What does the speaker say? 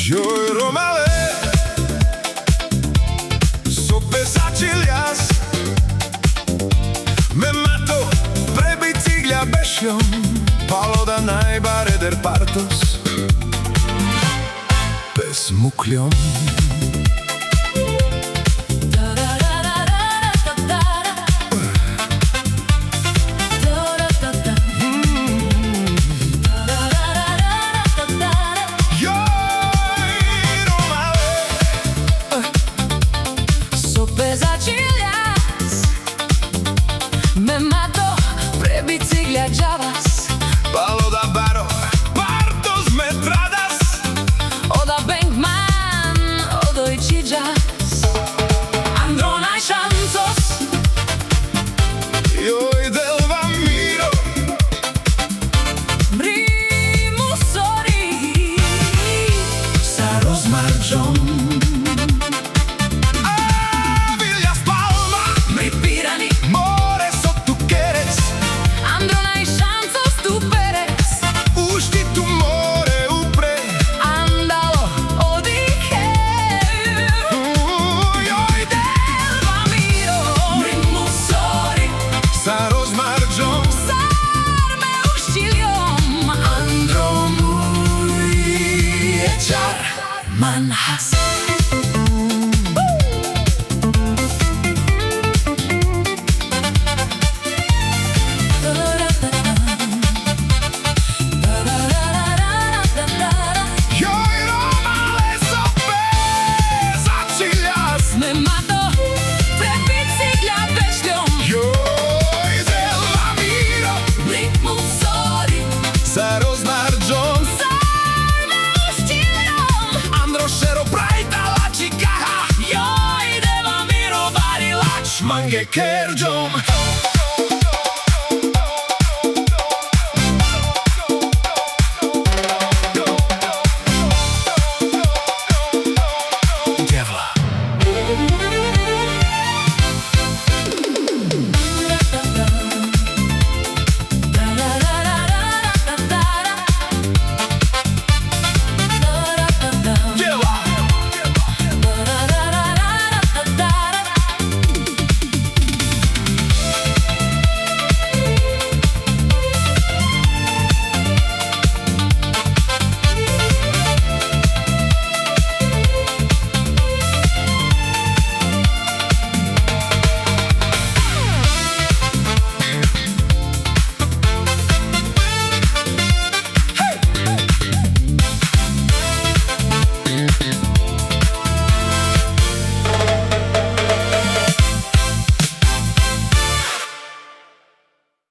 Studio Romane bicigljas me mato pre biciglja bešljomv palo da najbare der partos bez mukljom. Me mato pre biciglja džavas palo da baro partos metradas oda bankman odoj čiđas andronaj šancos joj delva miro mrimu sori sa rozmarđom. Manhas joj romale sope začiljas me mato pre biciglja bešljomv joj delva miro ritmu sori sa rozmarđom mange kerđom.